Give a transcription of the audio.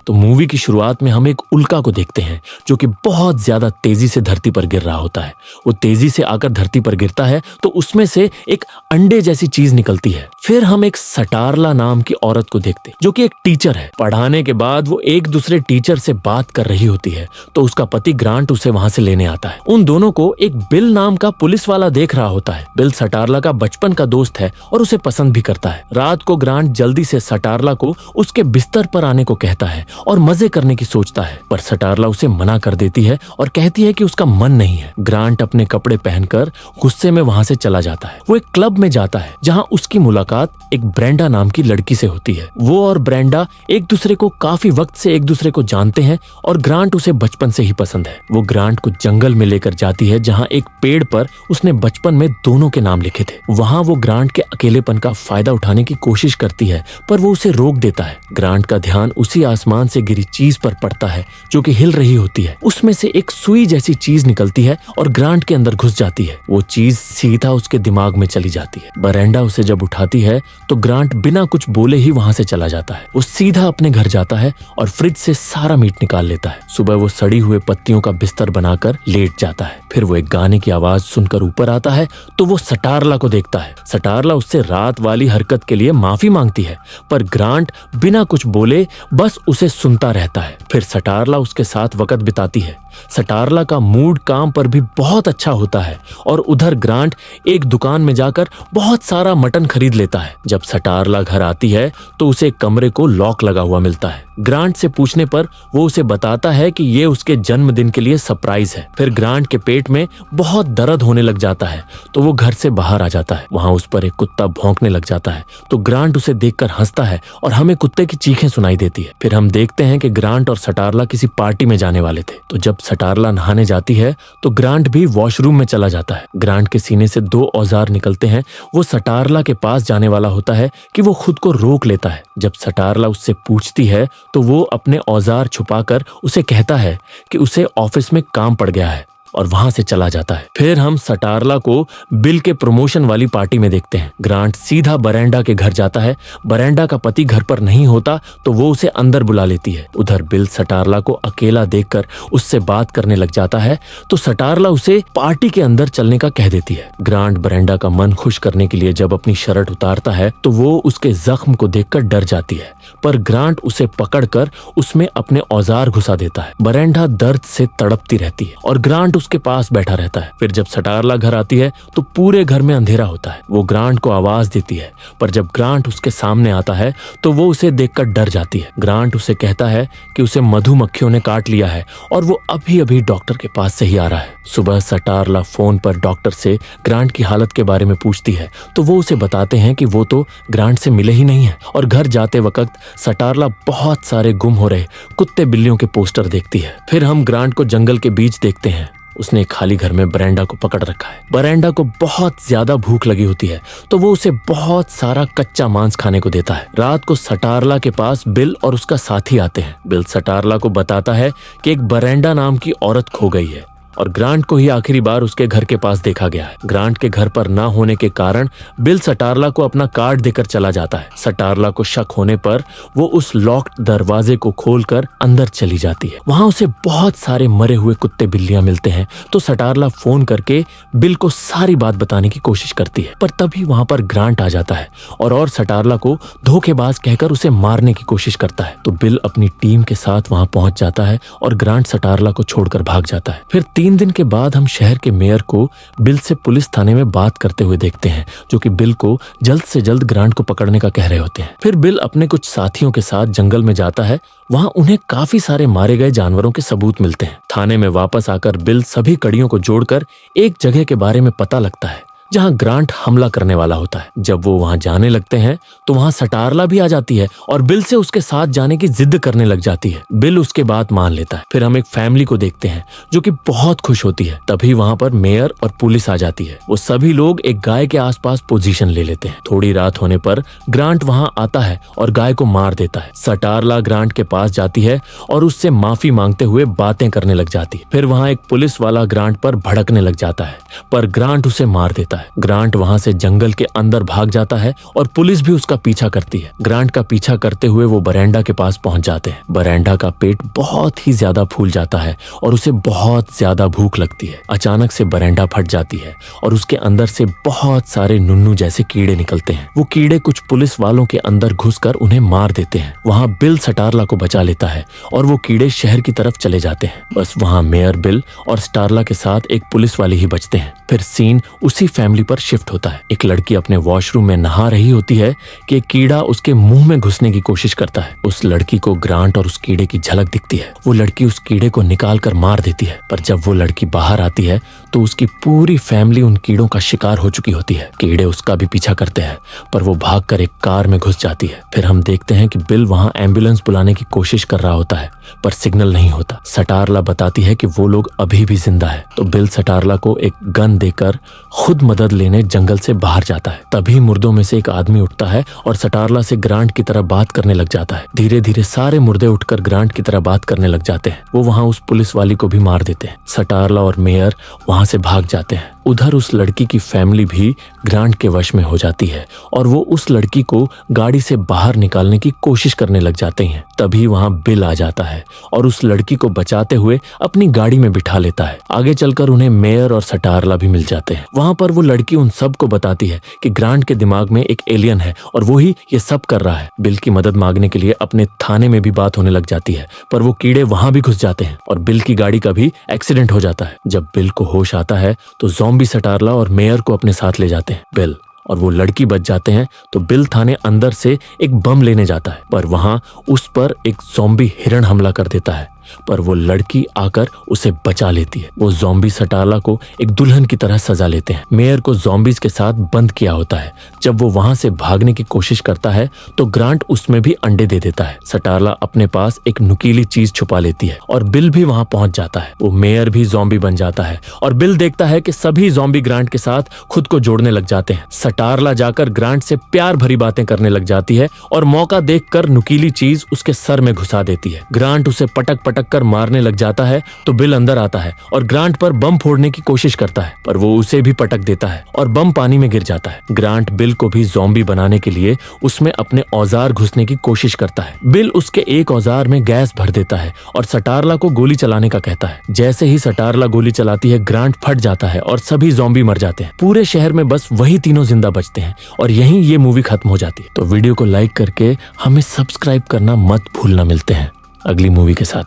तो मूवी की शुरुआत में हम एक उल्का को देखते हैं जो कि बहुत ज्यादा तेजी से धरती पर गिर रहा होता है। वो तेजी से आकर धरती पर गिरता है तो उसमें से एक अंडे जैसी चीज निकलती है। फिर हम एक सटारला नाम की औरत को देखते हैं जो कि एक टीचर है। पढ़ाने के बाद वो एक दूसरे टीचर से बात कर रही होती है तो उसका पति ग्रांट उसे वहां से लेने आता है। उन दोनों को एक बिल नाम का पुलिस वाला देख रहा होता है। बिल सटारला का बचपन का दोस्त है और उसे पसंद भी करता है। रात को ग्रांट जल्दी से सटारला को उसके बिस्तर पर आने को कहता है और मजे करने की सोचता है, पर सटारला उसे मना कर देती है और कहती है कि उसका मन नहीं है। ग्रांट अपने कपड़े पहनकर गुस्से में वहां से चला जाता है। वो एक क्लब में जाता है जहां उसकी मुलाकात एक ब्रेंडा नाम की लड़की से होती है। वो और ब्रेंडा एक दूसरे को काफी वक्त से एक दूसरे को जानते हैं और ग्रांट उसे बचपन से ही पसंद है। वो ग्रांट को जंगल में लेकर जाती है जहां एक पेड़ पर उसने बचपन में दोनों के नाम लिखे थे। वहां वो ग्रांट के अकेलेपन का फायदा उठाने की कोशिश करती है पर वो उसे रोक देता है। ग्रांट का ध्यान उसी आसमान से गिरी चीज पर पड़ता है जो कि हिल रही होती है। उसमें से एक सुई जैसी चीज निकलती है और ग्रांट के अंदर घुस जाती है। वो चीज सीधा उसके दिमाग में चली जाती है। ब्रेंडा उसे जब उठाती है तो ग्रांट बिना कुछ बोले ही वहां से चला जाता है। वो सीधा अपने घर जाता है और फ्रिज से सारा मीट निकाल लेता है। सुबह वो सड़ी हुए पत्तियों का बिस्तर बनाकर लेट जाता है। फिर वो एक गाने की आवाज सुनकर ऊपर आता है तो वो सटारला को देखता है। सटारला उससे रात वाली हरकत के लिए माफी मांगती है पर ग्रांट बिना कुछ बोले बस उसे सुनता रहता है। फिर सटारला उसके साथ वक्त बिताती है। सटारला का मूड काम पर भी बहुत अच्छा होता है और उधर ग्रांट एक दुकान में जाकर बहुत सारा मटन खरीद लेता है। जब सटारला घर आती है तो उसे कमरे को लॉक लगा हुआ मिलता है। ग्रांट से पूछने पर वो उसे बताता है कि ये उसके जन्मदिन के लिए सरप्राइज है। फिर ग्रांट के पेट में बहुत दर्द होने लग जाता है तो वो घर से बाहर आ जाता है। वहां उस पर एक कुत्ता भौंकने लग जाता है तो ग्रांट उसे देखकर हंसता है और हमें कुत्ते की चीखें सुनाई देती है। फिर हम देखते हैं कि ग्रांट और सटारला किसी पार्टी में जाने वाले थे तो जब सटारला नहाने जाती है तो ग्रांट भी वॉशरूम में चला जाता है। ग्रांट के सीने से दो औजार निकलते हैं। वो सटारला के पास जाने वाला होता है कि वो खुद को रोक लेता है। जब सटारला उससे पूछती है तो वो अपने औजार छुपाकर उसे कहता है कि उसे ऑफिस में काम पड़ गया है और वहां से चला जाता है। फिर हम सटारला को बिल के प्रमोशन वाली पार्टी में देखते हैं। ग्रांट सीधा ब्रेंडा के घर जाता है। ब्रेंडा का पति घर पर नहीं होता तो वो उसे अंदर बुला लेती है। उधर बिल सटारला को अकेला देखकर उससे बात करने लग जाता है तो सटारला उसे पार्टी के अंदर चलने का कह देती है। ग्रांट ब्रेंडा का मन खुश करने के लिए जब अपनी शर्ट उतारता है तो वो उसके जख्म को देखकर डर जाती है पर ग्रांट उसे पकड़कर उसमें अपने औजार घुसा देता है। ब्रेंडा दर्द से तड़पती रहती है और ग्रांट उसके पास बैठा रहता है। फिर जब सटारला घर आती है तो पूरे घर में अंधेरा होता है। वो ग्रांट को आवाज देती है पर जब ग्रांट उसके सामने आता है तो वो उसे देखकर डर जाती है। ग्रांट उसे कहता है कि उसे मधुमक्खियों ने काट लिया है और वो अभी अभी डॉक्टर के पास से ही आ रहा है। सुबह सटारला फोन पर डॉक्टर से ग्रांट की हालत के बारे में पूछती है तो वो उसे बताते हैं कि वो तो ग्रांट से मिले ही नहीं है। और घर जाते वक्त सटारला बहुत सारे गुम हो रहे कुत्ते बिल्लियों के पोस्टर देखती है। फिर हम ग्रांट को जंगल के बीच देखते हैं। उसने खाली घर में ब्रेंडा को पकड़ रखा है। ब्रेंडा को बहुत ज्यादा भूख लगी होती है तो वो उसे बहुत सारा कच्चा मांस खाने को देता है। रात को सटारला के पास बिल और उसका साथी आते हैं। बिल सटारला को बताता है कि एक ब्रेंडा नाम की औरत खो गई है और ग्रांट को ही आखिरी बार उसके घर के पास देखा गया है। ग्रांट के घर पर ना होने के कारण बिल सटारला को अपना कार्ड देकर चला जाता है। सटारला को शक होने पर वो उस लॉक्ड दरवाजे को खोलकर अंदर चली जाती है। वहां उसे बहुत सारे मरे हुए कुत्ते बिल्लियां मिलते हैं तो सटारला फोन करके बिल को सारी बात बताने की कोशिश करती है पर तभी वहां पर ग्रांट आ जाता है और सटारला को धोखेबाज कहकर उसे मारने की कोशिश करता है। तो बिल अपनी टीम के साथ वहां पहुंच जाता है और ग्रांट सटारला को छोड़कर भाग जाता है। फिर 3 दिन के बाद हम शहर के मेयर को बिल से पुलिस थाने में बात करते हुए देखते हैं जो कि बिल को जल्द से जल्द ग्रांट को पकड़ने का कह रहे होते हैं। फिर बिल अपने कुछ साथियों के साथ जंगल में जाता है। वहां उन्हें काफी सारे मारे गए जानवरों के सबूत मिलते हैं। थाने में वापस आकर बिल सभी कड़ियों को जोड़कर एक जगह के बारे में पता लगता है जहां ग्रांट हमला करने वाला होता है। जब वो वहां जाने लगते हैं तो वहां सटारला भी आ जाती है और बिल से उसके साथ जाने की जिद करने लग जाती है। बिल उसके बात मान लेता है। फिर हम एक फैमिली को देखते हैं जो कि बहुत खुश होती है। तभी वहां पर मेयर और पुलिस आ जाती है। वो सभी लोग एक गाय के आसपास पोजीशन ले लेते हैं। थोड़ी रात होने पर ग्रांट वहां आता है और गाय को मार देता है। सटारला ग्रांट के पास जाती है और उससे माफी मांगते हुए बातें करने लग जाती है। फिर वहां एक पुलिस वाला ग्रांट पर भड़कने लग जाता है पर ग्रांट उसे मार देता है। होता है। ग्रांट वहां से जंगल के अंदर भाग जाता है और पुलिस भी उसका पीछा करती है। ग्रांट का पीछा करते हुए वो बरेंडा के पास पहुंच जाते हैं। बरेंडा का पेट बहुत ही ज्यादा फूल जाता है और उसे बहुत ज्यादा भूख लगती है। अचानक से बरेंडा फट जाती है और उसके अंदर से बहुत सारे नुन्नू जैसे कीड़े निकलते हैं। वो कीड़े कुछ पुलिस वालों के अंदर घुसकर उन्हें मार देते हैं। वहां बिल स्टारला को बचा लेता है और वो कीड़े शहर की तरफ चले जाते हैं। बस वहां मेयर बिल और स्टारला के साथ एक पुलिस वाले ही बचते हैं। फिर सीन उसी फैमिली पर शिफ्ट होता है। एक लड़की अपने वॉशरूम में नहा रही होती है कि एक कीड़ा उसके मुंह में घुसने की कोशिश करता है। उस लड़की को ग्रांट और उस कीड़े की झलक दिखती है। वो लड़की उस कीड़े को निकाल कर मार देती है, पर जब वो लड़की बाहर आती है तो उसकी पूरी फैमिली उन कीड़ों का शिकार हो चुकी होती है। कीड़े उसका भी पीछा करते हैं, पर वो भागकर एक कार में घुस जाती है। फिर हम देखते हैं कि बिल वहां एम्बुलेंस बुलाने की कोशिश कर रहा होता है, पर सिग्नल नहीं होता। स्टारला बताती है कि वो लोग अभी भी जिंदा है, तो बिल स्टारला को एक गन देकर खुद मदद लेने जंगल से बाहर जाता है। तभी मुर्दों में से एक आदमी उठता है और स्टारला से ग्रांट की तरह बात करने लग जाता है। धीरे धीरे सारे मुर्दे उठकर ग्रांट की तरह बात करने लग जाते हैं। वो वहां उस पुलिस वाली को भी मार देते हैं। स्टारला और मेयर वहां से भाग जाते हैं। उधर उस लड़की की फैमिली भी ग्रांट के वश में हो जाती है और वो उस लड़की को गाड़ी से बाहर निकालने की कोशिश करने लग जाते हैं। तभी वहां बिल आ जाता है और उस लड़की को बचाते हुए अपनी गाड़ी में बिठा लेता है। आगे चलकर उन्हें मेयर और स्टारला भी मिल जाते हैं। वहां पर वो लड़की उन सबको बताती है कि ग्रांट के दिमाग में एक एलियन है और वो ही ये सब कर रहा है। बिल की मदद मांगने के लिए अपने थाने में भी बात होने लग जाती है, पर वो कीड़े वहां भी घुस जाते हैं और बिल की गाड़ी का भी एक्सीडेंट हो जाता है। जब बिल को होश आता है तो ज़ॉम्बी स्टारला और मेयर को अपने साथ ले जाते हैं। बिल और वो लड़की बच जाते हैं, तो बिल थाने अंदर से एक बम लेने जाता है, पर वहां उस पर एक ज़ॉम्बी हिरण हमला कर देता है, पर वो लड़की आकर उसे बचा लेती है। वो ज़ॉम्बी स्टारला को एक दुल्हन की तरह सजा लेते हैं। मेयर को ज़ॉम्बीज के साथ बंद किया होता है। जब वो वहां से भागने की कोशिश करता है तो ग्रांट उसमें भी अंडे दे देता है। स्टारला अपने पास एक नुकीली चीज छुपा लेती है और बिल भी वहां पहुंच जाता है। वो मेयर भी ज़ॉम्बी बन जाता है और बिल देखता है कि सभी ज़ॉम्बी ग्रांट के साथ खुद को जोड़ने लग जाते हैं। स्टारला जाकर ग्रांट से प्यार भरी बातें करने लग जाती है और मौका देखकर नुकीली चीज उसके सर में घुसा देती है। ग्रांट उसे पटक कर मारने लग जाता है तो बिल अंदर आता है और ग्रांट पर बम फोड़ने की कोशिश करता है, पर वो उसे भी पटक देता है और बम पानी में गिर जाता है। ग्रांट बिल को भी ज़ॉम्बी बनाने के लिए उसमें अपने औजार घुसने की कोशिश करता है। बिल उसके एक औजार में गैस भर देता है और स्टारला को गोली चलाने का कहता है। जैसे ही स्टारला गोली चलाती है, ग्रांट फट जाता है और सभी ज़ॉम्बी मर जाते हैं। पूरे शहर में बस वही तीनों जिंदा बचते हैं और यहीं ये मूवी खत्म हो जाती है। तो वीडियो को लाइक करके हमें सब्सक्राइब करना मत भूलना। मिलते हैं अगली मूवी के साथ।